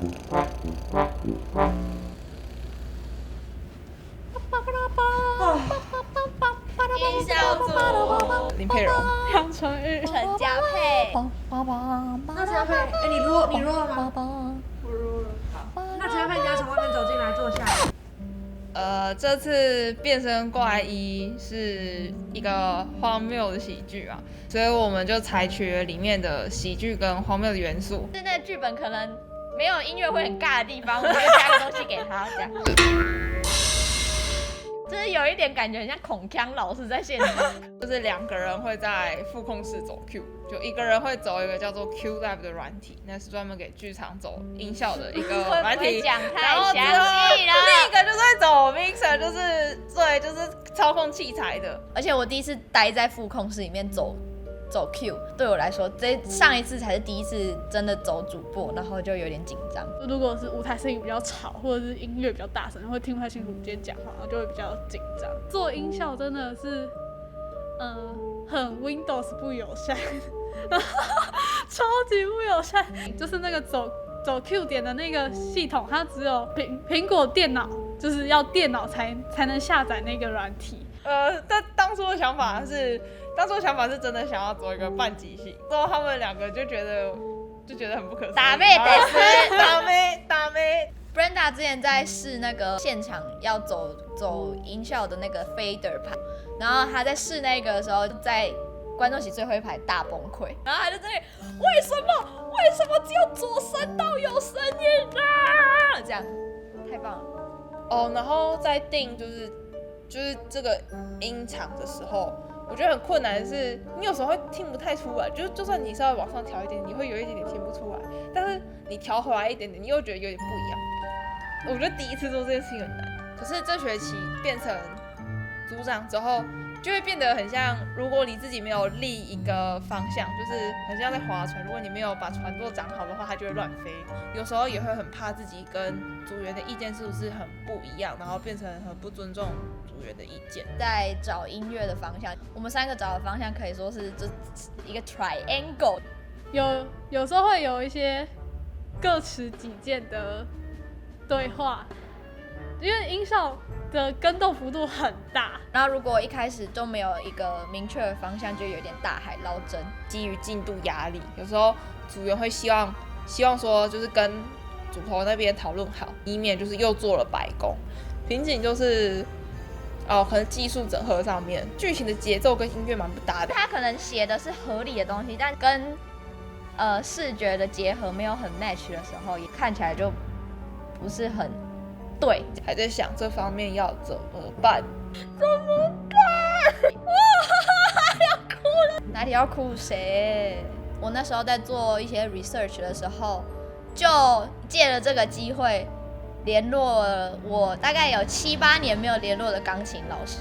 音效组林佩蓉、杨丞琳、陈嘉佩。那陈嘉佩，你录了吗？我录了。那陈嘉佩，你要从外面走进来坐下。这次变身怪医是一个荒谬的喜剧啊，所以我们就采取了里面的喜剧跟荒谬的元素。是那个剧本可能没有音乐会很尬的地方，我们就加个东西给他，这样。就是有一点感觉很像孔锵老师在现场，就是2个人会在副控室走 Q， 就一个人会走一个叫做 Q Lab 的软体，那是专门给剧场走音效的一个软体。会不会讲太然后详细了？另一个就是会走 mixer， 就是操控器材的。而且我第一次待在副控室里面走 Q， 对我来说，上一次才是第一次真的走主播，然后就有点紧张。如果是舞台声音比较吵，或者是音乐比较大声，会听不太清楚今天讲话，然后就会比较紧张。做音效真的是，很 Windows 不友善，超级不友善。就是那个走 Q 点的那个系统，它只有苹果电脑，就是要电脑才能下载那个软体。但当初的想法是真的想要做一个半即兴，之后他们2个就觉得很不可思议。打妹得死，打妹。Brenda 之前在试那个现场要走音效的那个 fader 盘，然后她在试那个的时候，在观众席最后一排大崩溃，然后她就在那里为什么只有左声道有声音啊？这样太棒了。哦，然后在定就是这个音场的时候，我觉得很困难的是，你有时候会听不太出来，就算你稍微往上调一点，你会有一点点听不出来，但是你调回来一点点，你又觉得有点不一样。我觉得第一次做这件事情很难，可是这学期变成组长之后，就会变得很像，如果你自己没有立一个方向，就是很像在划船，如果你没有把船舵掌好的话，它就会乱飞。有时候也会很怕自己跟组员的意见是不是很不一样，然后变成很不尊重组员的意见。在找音乐的方向，我们3个找的方向可以说是一个 triangle。有时候会有一些各持己见的对话，因为音效的跟动幅度很大，然后如果一开始就没有一个明确的方向，就有点大海捞针。基于进度压力，有时候组员会希望说，就是跟组头那边讨论好，以免就是又做了白工。瓶颈就是可能技术整合上面，剧情的节奏跟音乐蛮不搭的。他可能写的是合理的东西，但跟视觉的结合没有很 match 的时候，也看起来就不是很对。还在想这方面要怎么办？要哭了！哪里要哭谁？我那时候在做一些 research 的时候，就借了这个机会联络了我大概有7、8年没有联络的钢琴老师，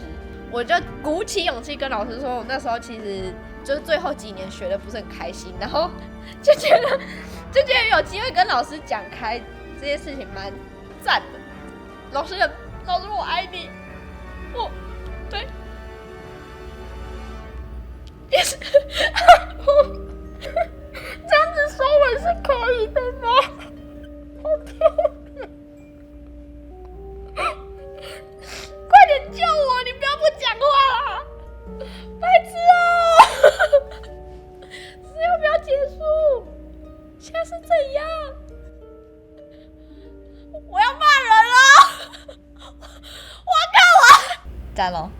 我就鼓起勇气跟老师说，我那时候其实就是最后几年学的不是很开心，然后就觉得有机会跟老师讲开这件事情蛮赞的。老师我爱你，对。也是，这样子收尾是可以的吗？好丢脸！快点救我！你不要不讲话啦！白痴哦！是要不要结束？现在是怎样？我要骂人了！我要干完！赞喽！